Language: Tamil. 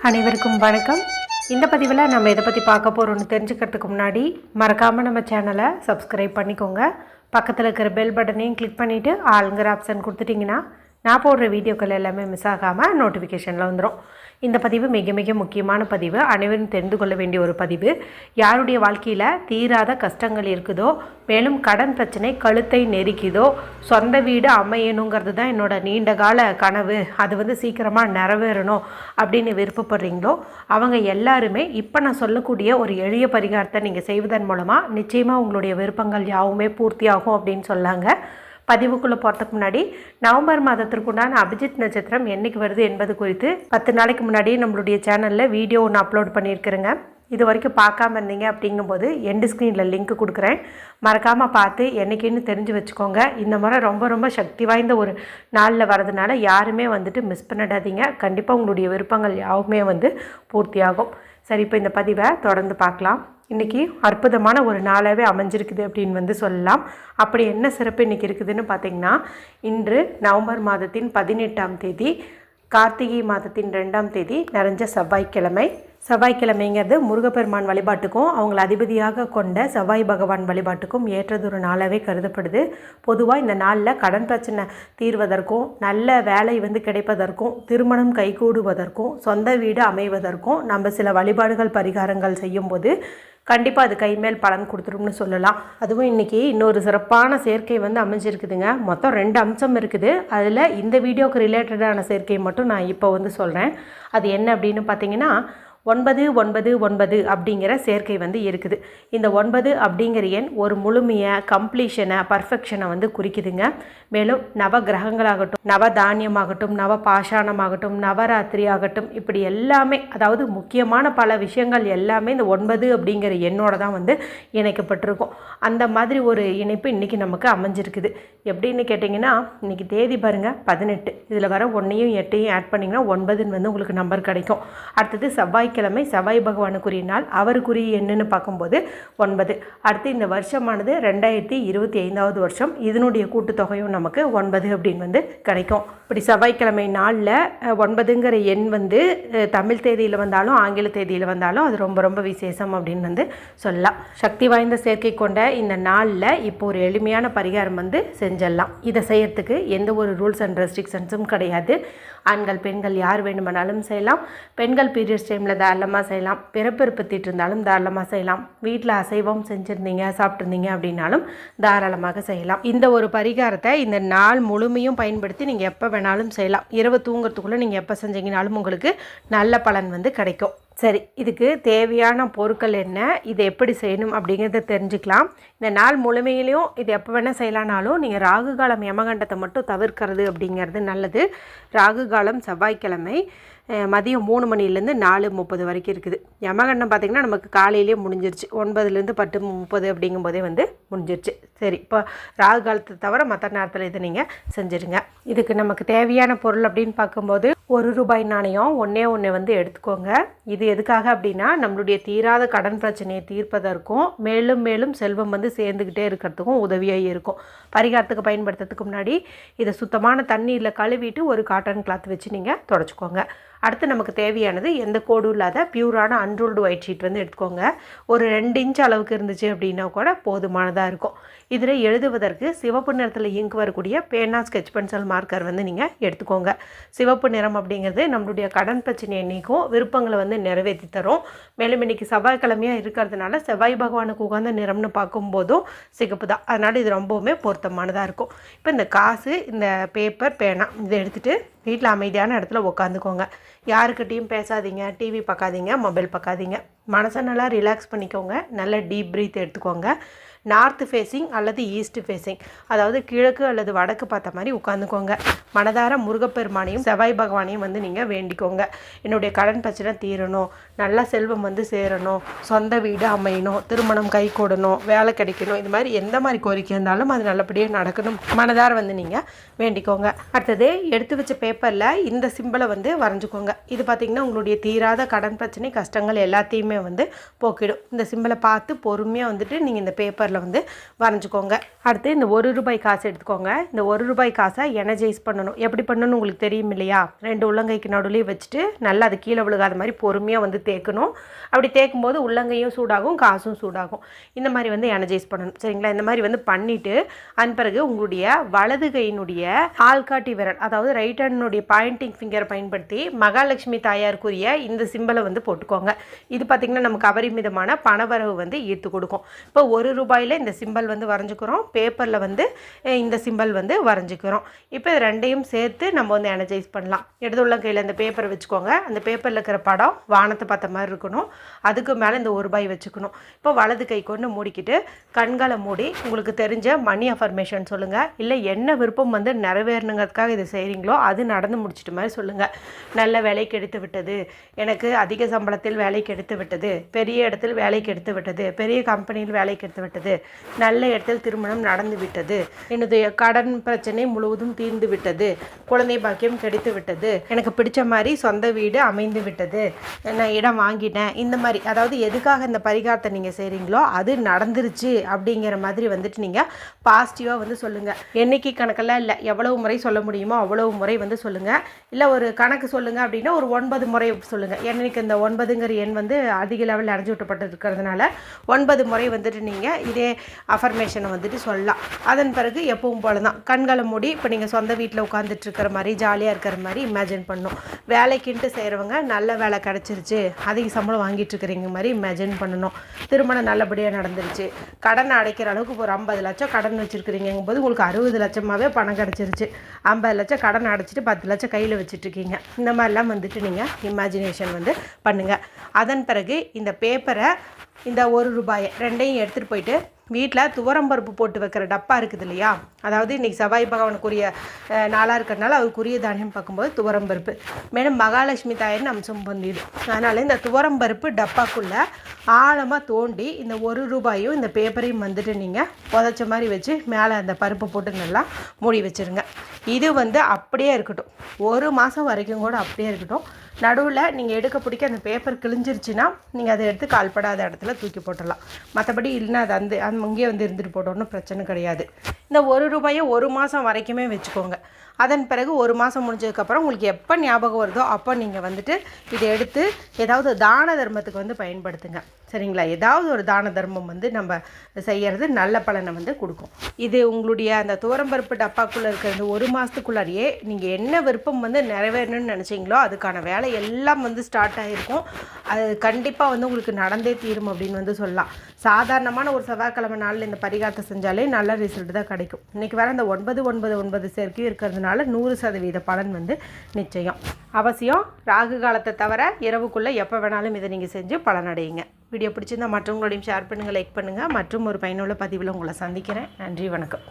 அனைவருக்கும் வணக்கம். இந்த பதிவில் நம்ம இதை பற்றி பார்க்க போகிறோன்னு தெரிஞ்சுக்கிறதுக்கு முன்னாடி மறக்காமல் நம்ம சேனலை சப்ஸ்கிரைப் பண்ணிக்கோங்க. பக்கத்தில் இருக்கிற பெல் பட்டனையும் கிளிக் பண்ணிவிட்டு ஆளுங்கிற ஆப்ஷன் கொடுத்துட்டிங்கன்னா நான் போடுற வீடியோக்கள் எல்லாமே மிஸ் ஆகாமல் நோட்டிஃபிகேஷனில் வந்துடும். இந்த பதிவு மிக மிக முக்கியமான பதிவு, அனைவரும் தெரிந்து கொள்ள வேண்டிய ஒரு பதிவு. யாருடைய வாழ்க்கையில் தீராத கஷ்டங்கள் இருக்குதோ, மேலும் கடன் பிரச்சனை கழுத்தை நெருக்கிதோ, சொந்த வீடு அமையணுங்கிறது தான் என்னோட நீண்ட கால கனவு, அது சீக்கிரமாக நிறைவேறணும் அப்படின்னு விருப்பப்படுறீங்களோ அவங்க எல்லாருமே இப்போ நான் சொல்லக்கூடிய ஒரு எளிய பரிகாரத்தை நீங்கள் செய்வதன் மூலமாக நிச்சயமாக உங்களுடைய விருப்பங்கள் யாவுமே பூர்த்தியாகும் அப்படின்னு சொல்லாங்க. பதிவுக்குள்ளே போகிறதுக்கு முன்னாடி நவம்பர் மாதத்திற்குண்டான அபிஜித் நட்சத்திரம் என்றைக்கு வருது என்பது குறித்து 10 நாளைக்கு முன்னாடியே நம்மளுடைய சேனலில் வீடியோ ஒன்று அப்லோட் பண்ணியிருக்கிறேங்க. இது வரைக்கும் பார்க்காம இருந்தீங்க அப்படிங்கும்போது எண்டு ஸ்க்ரீனில் லிங்க் கொடுக்குறேன், மறக்காமல் பார்த்து என்றைக்குன்னு தெரிஞ்சு வச்சுக்கோங்க. இந்த முறை ரொம்ப ரொம்ப சக்தி வாய்ந்த ஒரு நாளில் வரதுனால யாருமே மிஸ் பண்ணிடாதீங்க. கண்டிப்பாக உங்களுடைய விருப்பங்கள் யாவுமே பூர்த்தியாகும். சரி, இப்போ இந்த பதிவை தொடர்ந்து பார்க்கலாம். இன்றைக்கி அற்புதமான ஒரு நாளாகவே அமைஞ்சிருக்குது அப்படின்னு சொல்லலாம். அப்படி என்ன சிறப்பு இன்றைக்கி இருக்குதுன்னு பார்த்திங்கன்னா, இன்று நவம்பர் மாதத்தின் 18ஆம் தேதி, கார்த்திகை மாதத்தின் 2ஆம் தேதி, நிறைஞ்ச செவ்வாய்க்கிழமை. செவ்வாய்க்கிழமைங்கிறது முருகப்பெருமான் வழிபாட்டுக்கும் அவங்கள அதிபதியாக கொண்ட செவ்வாய் பகவான் வழிபாட்டுக்கும் ஏற்றதொரு நாளாகவே கருதப்படுது. பொதுவாக இந்த நாளில் கடன் பிரச்சனை தீர்வதற்கும், நல்ல வேலை கிடைப்பதற்கும், திருமணம் கைகூடுவதற்கும், சொந்த வீடு அமைவதற்கும் நம்ம சில வழிபாடுகள் பரிகாரங்கள் செய்யும்போது கண்டிப்பாக அது கைமேல் பலன் கொடுத்துரும்னு சொல்லலாம். அதுவும் இன்றைக்கி இன்னொரு சிறப்பான சேர்க்கை அமைஞ்சிருக்குதுங்க. மொத்தம் 2 அம்சம் இருக்குது. அதில் இந்த வீடியோவுக்கு ரிலேட்டடான சேர்க்கை மட்டும் நான் இப்போ சொல்கிறேன். அது என்ன அப்படின்னு பார்த்தீங்கன்னா, 999 அப்படிங்கிற சேர்க்கை இருக்குது. இந்த 9 அப்படிங்கிற எண் ஒரு முழுமையை, கம்ப்ளீஷனை, பர்ஃபெக்ஷனை குறிக்குதுங்க. மேலும் நவ கிரகங்களாகட்டும், நவ தானியமாகட்டும், நவ பாஷாணமாகட்டும், நவராத்திரி ஆகட்டும், இப்படி எல்லாமே, அதாவது முக்கியமான பல விஷயங்கள் எல்லாமே இந்த 9 அப்படிங்கிற எண்ணோட தான் இணைக்கப்பட்டிருக்கும். அந்த மாதிரி ஒரு இணைப்பு இன்றைக்கி நமக்கு அமைஞ்சிருக்குது. எப்படின்னு கேட்டிங்கன்னா, இன்றைக்கி தேதி பாருங்கள் 18. இதில் வர 1ஐயும் 8ஐயும் ஆட் பண்ணிங்கன்னா 9ன்னு உங்களுக்கு நம்பர் கிடைக்கும். அடுத்தது செவ்வாய்க்கிழமை, செவ்வாய் பகவானுக்குரிய நாள், அவருக்குரிய என்னன்னு பார்க்கும்போது 9. அடுத்து இந்த வருஷமானது 2025வது வருஷம். இதனுடைய கூட்டுத்தொகையும் நமக்கு 9 அப்படின்னு கிடைக்கும். இப்படி செவ்வாய்க்கிழமை நாளில் 9ங்கிற எண் தமிழ் தேதியில் வந்தாலும் ஆங்கில தேதியில் வந்தாலும் அது ரொம்ப ரொம்ப விசேஷம் அப்படின்னு சொல்லலாம். சக்தி வாய்ந்த சேர்க்கை கொண்ட இந்த நாளில் இப்போ ஒரு எளிமையான பரிகாரம் செஞ்சிடலாம். இதை செய்யறதுக்கு எந்த ஒரு ரூல்ஸ் அண்ட் ரெஸ்ட்ரிக்ஷன்ஸும் கிடையாது. ஆண்கள் பெண்கள் யார் வேண்டுமானாலும் செய்யலாம். பெண்கள் பீரியட்ஸ் டைமில் தாராளமாக செய்யலாம். பிறப்பெருப்பத்திட்டு இருந்தாலும் தாராளமாக செய்யலாம். வீட்டில் அசைவம் செஞ்சுருந்தீங்க, சாப்பிட்ருந்தீங்க அப்படின்னாலும் தாராளமாக செய்யலாம். இந்த ஒரு பரிகாரத்தை இந்த நாள் முழுமையும் பயன்படுத்தி நீங்கள் எப்போ வேணாலும் செய்யலாம். இரவு தூங்குறதுக்குள்ளே நீங்கள் எப்போ செஞ்சீங்கனாலும் உங்களுக்கு நல்ல பலன் கிடைக்கும். சரி, இதுக்கு தேவையான பொருட்கள் என்ன, இதை எப்படி செய்யணும் அப்படிங்கிறத தெரிஞ்சுக்கலாம். இந்த நாள் முழுமையிலையும் இது எப்போ வேணால் செய்யலானாலும் நீங்கள் ராகு காலம் யமகண்டத்தை மட்டும் தவிர்க்கிறது அப்படிங்கிறது நல்லது. ராகு காலம் செவ்வாய்க்கிழமை மதியம் 3 மணிலேருந்து 4:30 வரைக்கும் இருக்குது. யமகண்டம் பார்த்திங்கன்னா நமக்கு காலையிலே முடிஞ்சிருச்சு. 9லேருந்து 10:30 அப்படிங்கும்போதே முடிஞ்சிருச்சு. சரி, இப்போ ராகு காலத்தை தவிர மற்ற நேரத்தில் இதை நீங்கள் செஞ்சுருங்க. இதுக்கு நமக்கு தேவையான பொருள் அப்படின்னு பார்க்கும்போது ₹1 நாணயம் ஒன்றே எடுத்துக்கோங்க. இது எதுக்காக அப்படின்னா, நம்மளுடைய தீராத கடன் பிரச்சனையை தீர்ப்பதற்கும் மேலும் மேலும் செல்வம் சேர்ந்துக்கிட்டே இருக்கிறதுக்கும் உதவியாக இருக்கும். பரிகாரத்துக்கு பயன்படுத்துறதுக்கு முன்னாடி இதை சுத்தமான தண்ணீரில் கழுவிட்டு ஒரு காட்டன் கிளாத் வச்சு நீங்கள் தொடச்சிக்கோங்க. அடுத்து நமக்கு தேவையானது எந்த கோடும் இல்லாத பியூரான அன்ரூல்டு ஒயிட் ஷீட் எடுத்துக்கோங்க. ஒரு 2 இன்ச் அளவுக்கு இருந்துச்சு அப்படின்னா கூட போதுமானதாக இருக்கும். இதில் எழுதுவதற்கு சிவப்பு நிறத்தில் இங்க் வரக்கூடிய பேனா, ஸ்கெட்ச் பென்சில், மார்க்கர் நீங்கள் எடுத்துக்கோங்க. சிவப்பு நிறம் அப்படிங்கிறது நம்மளுடைய கடன் பிரச்சனையை நீக்கும், விருப்பங்களை நிறைவேற்றி தரும். மேலும் இன்றைக்கி செவ்வாய்க்கிழமையாக இருக்கிறதுனால செவ்வாய் பகவானுக்கு உகந்த நிறம்னு பார்க்கும்போதும் சிகப்பு தான். அதனால் இது ரொம்பவுமே பொருத்தமானதாக இருக்கும். இப்போ இந்த காசு, இந்த பேப்பர், பேனா இதை எடுத்துகிட்டு வீட்டில் அமைதியான இடத்துல உட்காந்துக்கோங்க. யாருக்கிட்டையும் பேசாதீங்க, டிவி பார்க்காதீங்க, மொபைல் பார்க்காதீங்க. மனசை நல்லா ரிலாக்ஸ் பண்ணிக்கோங்க. நல்ல டீப் ப்ரீத் எடுத்துக்கோங்க. நார்த் ஃபேஸிங் அல்லது ஈஸ்ட் ஃபேஸிங், அதாவது கிழக்கு அல்லது வடக்கு பார்த்த மாதிரி உட்காந்துக்கோங்க. மனதார முருகப்பெருமானையும் செவ்வாய் பகவானையும் நீங்கள் வேண்டிக்கோங்க. என்னுடைய கடன் பிரச்சனை தீரணும், நல்ல செல்வம் சேரணும், சொந்த வீடு அமையணும், திருமணம் கை கூடணும், வேலை கிடைக்கணும், இது மாதிரி எந்த மாதிரி கோரிக்கை இருந்தாலும் அது நல்லபடியாக நடக்கணும் மனதார நீங்கள் வேண்டிக்கோங்க. அடுத்தது எடுத்து வச்ச பேப்பரில் இந்த சிம்பிளை வரைஞ்சிக்கோங்க. இது பார்த்திங்கன்னா உங்களுடைய தீராத கடன் பிரச்சனை, கஷ்டங்கள் எல்லாத்தையுமே போக்கிடும். இந்த சிம்பிளை பார்த்து பொறுமையாக நீங்கள் இந்த பேப்பரில் பேப்பரில் வந்து வரைஞ்சிக்கோங்க. அடுத்து இந்த ₹1 காசு எடுத்துக்கோங்க. இந்த ₹1 காசை எனர்ஜைஸ் பண்ணணும். எப்படி பண்ணணும்னு உங்களுக்கு தெரியும் இல்லையா? 2 உள்ளங்கைக்கு நடுவுலேயே வச்சுட்டு நல்லா அது கீழே விழுகாத மாதிரி பொறுமையாக வந்து தேய்க்கணும். அப்படி தேய்க்கும்போது உள்ளங்கையும் சூடாகும், காசும் சூடாகும். இந்த மாதிரி வந்து எனர்ஜைஸ் பண்ணணும். சரிங்களா? இந்த மாதிரி வந்து பண்ணிவிட்டு அதன் பிறகு உங்களுடைய வலது கையினுடைய ஆள்காட்டி விரல், அதாவது ரைட் ஹேண்டினுடைய பாயிண்டிங் ஃபிங்கரை பயன்படுத்தி மகாலட்சுமி தாயாருக்குரிய இந்த சிம்பலை வந்து போட்டுக்கோங்க. இது பார்த்திங்கன்னா நமக்கு அபரிமிதமான பணவரவு வந்து ஈர்த்து கொடுக்கும். இப்போ ₹1 இந்த சிம்பல் வந்து வரைஞ்சிக்கிறோம், பேப்பரில் வந்து இந்த சிம்பல் வந்து வரைஞ்சிக்கிறோம். இப்போ இது ரெண்டையும் சேர்த்து நம்ம வந்து எனர்ஜைஸ் பண்ணலாம். இடது உள்ளங்கையில் இந்த பேப்பரை வச்சுக்கோங்க. அந்த பேப்பரில் இருக்கிற படம் வானத்தை பார்த்த மாதிரி இருக்கணும். அதுக்கு மேலே இந்த ₹1 வச்சுக்கணும். இப்போ வலது கை கொண்டு மூடிக்கிட்டு கண்களை மூடி உங்களுக்கு தெரிஞ்ச மணி அஃபர்மேஷன் சொல்லுங்கள். இல்லை என்ன விருப்பம் வந்து நிறைவேறணுங்கிறதுக்காக இதை செய்கிறீங்களோ அது நடந்து முடிச்சிட்டு மாதிரி சொல்லுங்கள். நல்ல வேலை கிடைத்து விட்டது, எனக்கு அதிக சம்பளத்தில் வேலை கிடைத்து விட்டது, பெரிய இடத்தில் வேலை கிடைத்து விட்டது, பெரிய கம்பெனியில் வேலை கிடைத்து விட்டது, நல்ல இடத்தில் திருமணம் நடந்து விட்டது, என்னுடைய கடன் பிரச்சனை முழுவதும் தீர்ந்து விட்டது, குழந்தை பாக்கியம் கிடைத்து விட்டது, எனக்கு பிடிச்ச மாதிரி சொந்த வீடு அமைந்து விட்டது, நான் இடம் வாங்கிட்டேன். இந்த மாதிரி அதாவது எதுக்காக இந்த பரிகாரத்தை நீங்கள் செய்கிறீங்களோ அது நடந்துருச்சு அப்படிங்கிற மாதிரி வந்துட்டு நீங்கள் பாசிட்டிவாக வந்து சொல்லுங்கள். எண்ணிக்கை கணக்கெல்லாம் இல்லை, எவ்வளவு முறை சொல்ல முடியுமோ அவ்வளவு முறை வந்து சொல்லுங்கள். இல்லை ஒரு கணக்கு சொல்லுங்கள் அப்படின்னா ஒரு 9 முறை சொல்லுங்கள். எனக்கு இந்த 9ங்கிற எண் வந்து அதிக லெவலில் அடைஞ்சு விட்டப்பட்டு இருக்கிறதுனால 9 முறை வந்துட்டு நீங்கள் இதே அஃபர்மேஷனை வந்துட்டு சொல்லலாம். அதன் பிறகு எப்பவும் போல தான் கண்களை மூடி இப்போ நீங்கள் சொந்த வீட்டில் உட்காந்துட்டு இருக்கிற மாதிரி ஜாலியாக இருக்கிற மாதிரி இமேஜின் பண்ணணும். வேலைக்குன்ட்டு செய்கிறவங்க நல்ல வேலை கிடச்சிருச்சு, அதிக சம்பளம் வாங்கிட்டு இருக்கிறீங்க மாதிரி இமேஜின் பண்ணணும். திருமணம் நல்லபடியாக நடந்துருச்சு, கடனை அடைக்கிற அளவுக்கு ஒரு 50 லட்சம் கடன் வச்சுருக்கிறீங்கும் போது உங்களுக்கு 60 லட்சமாகவே பணம் கிடச்சிருச்சு, 50 லட்சம் கடன் அடைச்சிட்டு 10 லட்சம் கையில் வச்சுட்ருக்கீங்க. இந்த மாதிரிலாம் வந்துட்டு நீங்கள் இமேஜினேஷன் வந்து பண்ணுங்கள். அதன் பிறகு இந்த பேப்பரை இந்த ₹1 ரெண்டையும் எடுத்துகிட்டு போயிட்டு வீட்டில் துவரம்பருப்பு போட்டு வைக்கிற டப்பா இருக்குது இல்லையா? அதாவது இன்றைக்கி செவ்வாய் பகவானுக்குரிய நாளாக இருக்கிறதுனால அதுக்குரிய தானியம் பார்க்கும்போது துவரம்பருப்பு, மேலும் மகாலட்சுமி தாயின்னு அம்சம் பொந்திது. அதனால் இந்த துவரம்பருப்பு டப்பாக்குள்ளே ஆழமாக தோண்டி இந்த ₹1 இந்த பேப்பரையும் வந்துட்டு நீங்கள் புதைச்ச மாதிரி வச்சு மேலே அந்த பருப்பை போட்டு நல்லா மூடி வச்சுருங்க. இது வந்து அப்படியே இருக்கட்டும், 1 மாதம் வரைக்கும் கூட அப்படியே இருக்கட்டும். நடுவில் நீங்கள் எடுக்க பிடிக்க அந்த பேப்பர் கிழிஞ்சிருச்சுன்னா நீங்கள் அதை எடுத்து கால்படாத இடத்துல தூக்கி போட்டுடலாம். மற்றபடி இல்லைன்னா அது அங்கேயே வந்து இருந்துட்டு போட்டோன்னு பிரச்சனை கிடையாது. இந்த ₹1 1 மாதம் வரைக்குமே வச்சுக்கோங்க. அதன் பிறகு 1 மாதம் முடிஞ்சதுக்கப்புறம் உங்களுக்கு எப்போ ஞாபகம் வருதோ அப்போ நீங்கள் வந்துட்டு இதை எடுத்து ஏதாவது தான தர்மத்துக்கு வந்து பயன்படுத்துங்க. சரிங்களா? ஏதாவது ஒரு தான தர்மம் வந்து நம்ம செய்கிறது நல்ல பலனை வந்து கொடுக்கும். இது உங்களுடைய அந்த துவரம்பருப்பு டப்பாக்குள்ளே இருக்கிற இந்த 1 மாதத்துக்குள்ளாரியே நீங்கள் என்ன விருப்பம் வந்து நிறைவேறணும்னு நினச்சிங்களோ அதுக்கான வேலை எல்லாம் வந்து ஸ்டார்ட் ஆகிருக்கும். அது கண்டிப்பாக வந்து உங்களுக்கு நடந்தே தீரும் அப்படின்னு வந்து சொல்லலாம். சாதாரணமான ஒரு செவ்வாய்க்கிழமை நாளில் இந்த பரிகாரத்தை செஞ்சாலே நல்ல ரிசல்ட் தான் கிடைக்கும். இன்றைக்கி வேறு அந்த 999 சேர்க்கையும் இருக்கிறதுனால 100% பலன் வந்து நிச்சயம். அவசியம் ராகு காலத்தை தவிர இரவுக்குள்ளே எப்போ வேணாலும் இதை நீங்கள் செஞ்சு பலனடையுங்க. வீடியோ பிடிச்சிருந்தால் மற்றவங்களோடையும் ஷேர் பண்ணுங்கள், லைக் பண்ணுங்கள். மற்றும் ஒரு பயனுள்ள பதிவில் உங்களை சந்திக்கிறேன். நன்றி, வணக்கம்.